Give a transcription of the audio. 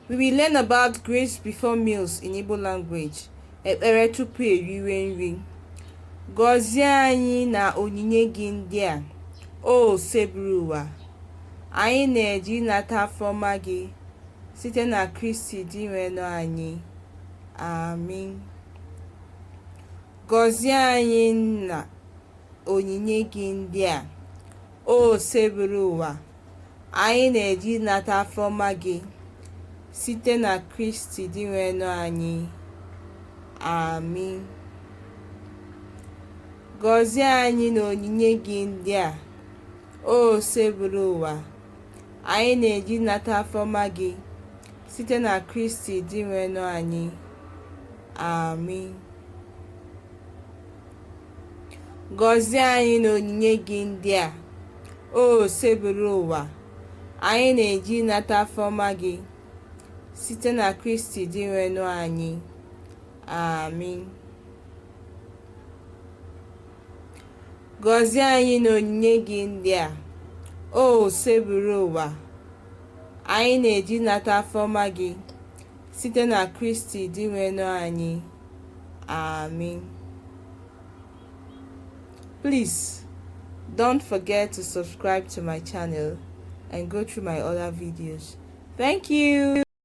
We will learn about grace before meals in Igbo language. Ekpere tupu eriwe nri. Gọzie anyị na onyinye gị ndị a, o seburu ụwa. Anyị na-eji nata afọma gị site na Kristi dị nwenụ anyị. Amen. Gọzie anyị na onyinye gị ndị a, o seburu ụwa. Anyị na-eji nata afọma gị site na Kristi dị nwenụ anyị. Amen. Gọzie anyị na onyinye gị ndị a, o seburu ụwa. Anyị na-eji nata afọma gị site na Kristi dị nwenụ anyị. Amen. Gọzie anyị na onyinye gị ndị a, o seburu ụwa. Anyị na-eji nata afọma gị site na Kristi dị nwenụ anyị. Amen. Gọzie anyị na onyinye gị ndị a, o seburu ụwa. Anyị na-eji nata afọma gị site na Kristi dị nwenụ anyị. Amen. Please don't forget to subscribe to my channel and go through my other videos. Thank you.